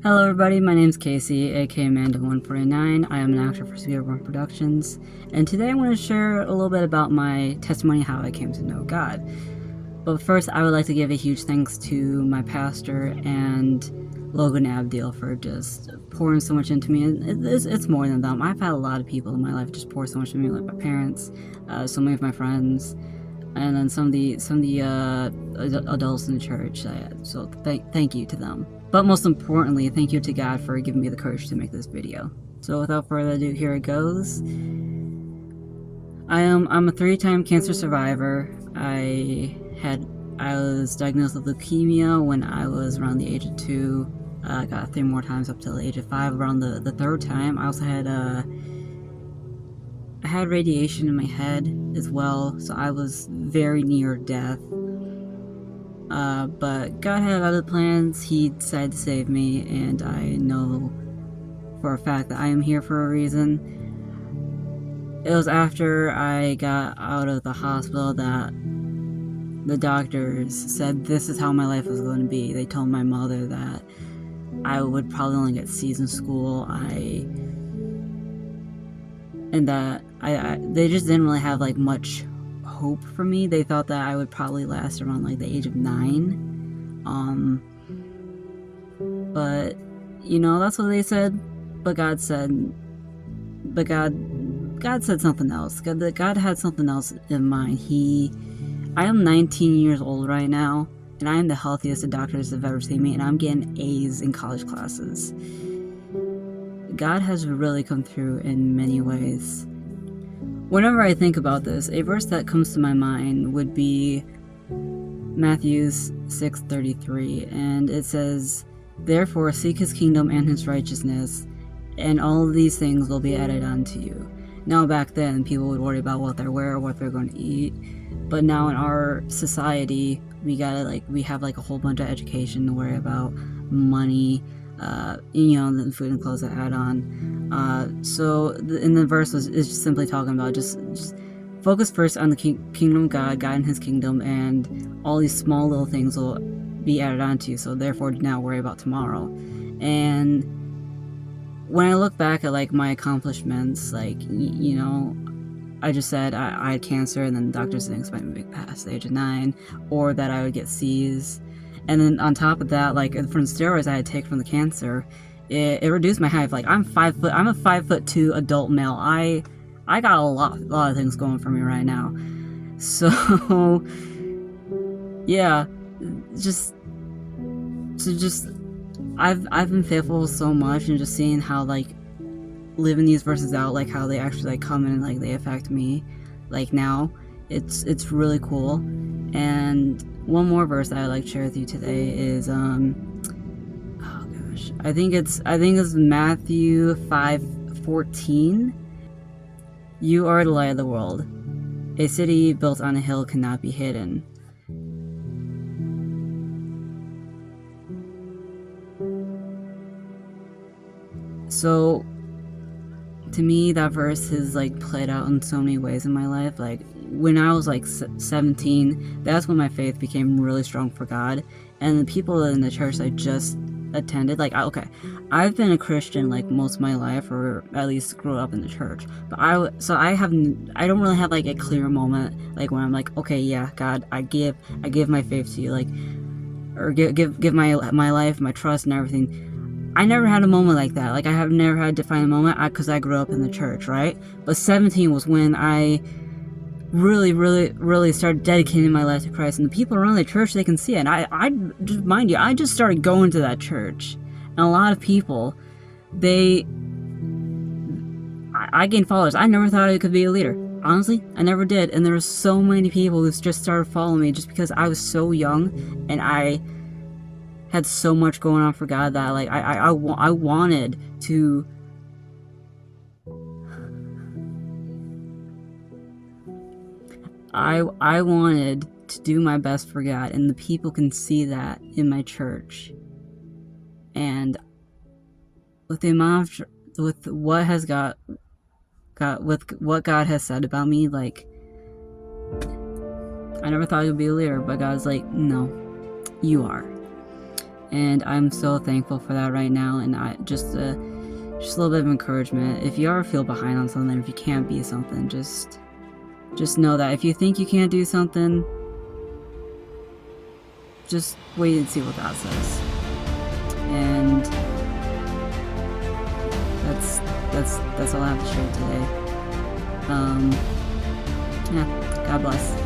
Hello everybody, my name is Casey, aka Amanda149. I am an actor for Sweeter One Productions, and today I want to share a little bit about my testimony, how I came to know God. But first, I would like to give a huge thanks to my pastor and Logan Abdeel for just pouring so much into me. It's more than them. I've had a lot of people in my life just pour so much into me, like my parents, so many of my friends, and then some of the adults in the church. So thank you to them. But most importantly, thank you to God for giving me the courage to make this video. So without further ado, here it goes. I'm a 3-time cancer survivor. I was diagnosed with leukemia when I was around the age of 2. I got 3 more times up till the age of 5. Around the 3rd time, I also had I had radiation in my head as well, so I was very near death. But God had other plans. He decided to save me, and I know for a fact that I am here for a reason. It was after I got out of the hospital that the doctors said this is how my life was going to be. They told my mother that I would probably only get C's in school. They just didn't really have like much hope for me. They thought that I would probably last around like the age of 9. But you know, that's what they said. But God said something else. God had something else in mind. I am 19 years old right now, and I am the healthiest the doctors have ever seen me, and I'm getting A's in college classes. God has really come through in many ways. Whenever I think about this, a verse that comes to my mind would be Matthew 6:33, and it says, "Therefore seek his kingdom and his righteousness, and all of these things will be added unto you." Now back then, people would worry about what they wear, what they're going to eat, but now in our society, we have like a whole bunch of education to worry about, money, the food and clothes that add on. So in the verse is just simply talking about just focus first on the kingdom of God and his kingdom, and all these small little things will be added onto you. So therefore, do not worry about tomorrow. And when I look back at like my accomplishments, like, I just said I had cancer, and then the doctors didn't expect me past the age of 9, or that I would get C's. And then on top of that, like from steroids I had taken from the cancer, it reduced my height. Like I'm a 5'2" adult male. I got a lot of things going for me right now. So yeah, I've been faithful so much, and just seeing how like living these verses out, like how they actually like come in and like they affect me like now, it's really cool. And one more verse that I'd like to share with you today is I think it's Matthew 5:14. "You are the light of the world. A city built on a hill cannot be hidden." So to me, that verse has like played out in so many ways in my life. Like when I was like 17, that's when my faith became really strong for God. And the people in the church I just attended, like, I've been a Christian like most of my life, or at least grew up in the church. But I don't really have like a clear moment like when I'm like, okay, yeah, God, I give my faith to you, like, or give my life, my trust, and everything. I never had a moment like that. Like, I have never had to define a moment because I grew up in the church, right? But 17 was when I really started dedicating my life to Christ, and the people around the church, they can see it. And I just, mind you, I just started going to that church, and a lot of people, I gained followers. I never thought I could be a leader. Honestly, I never did. And there were so many people who just started following me just because I was so young, and I had so much going on for God that like I wanted to I wanted to do my best for God, and the people can see that in my church. And with the amount of, with what God has said about me, like, I never thought I would be a leader, but God's like, no, you are. And I'm so thankful for that right now. And I just a little bit of encouragement. If you ever feel behind on something, if you can't be something, just know that if you think you can't do something, just wait and see what God says. And that's all I have to share today. Yeah, God bless.